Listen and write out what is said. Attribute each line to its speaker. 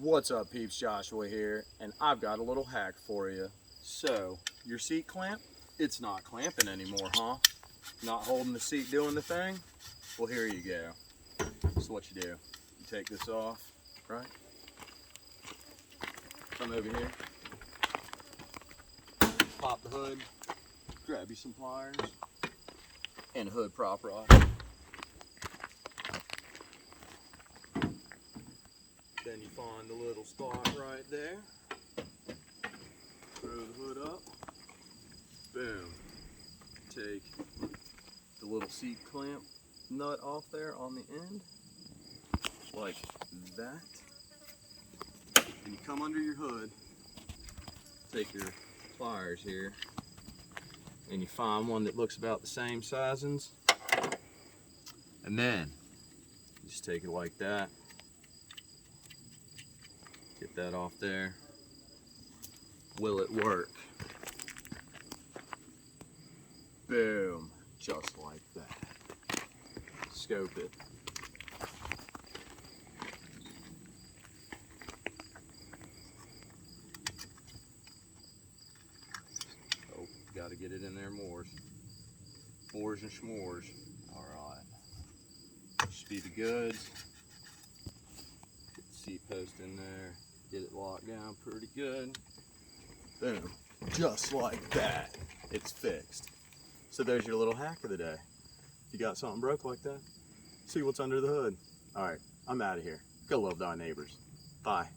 Speaker 1: What's up, peeps? Joshua here, and I've got a little hack for you. So, your seat clamp, it's not clamping anymore, huh? Not holding the seat doing the thing? Well, here you go. So what you do, you take this off, right? Come over here, pop the hood, grab you some pliers, and a hood prop rod. Then you find a little spot right there, throw the hood up, boom. Take the little seat clamp nut off there on the end, like that. And you come under your hood, take your pliers here, and you find one that looks about the same sizings. And then you just take it like that. Get that off there. Will it work? Boom, just like that. Scope it. Oh, gotta get it in there more. Mores and schmores. All right. Should be the goods. Get the seat post in there. Get it locked down pretty good. Boom. Just like that. It's fixed. So there's your little hack of the day. If you got something broke like that, see what's under the hood. All right, I'm out of here. Go love thy neighbors. Bye.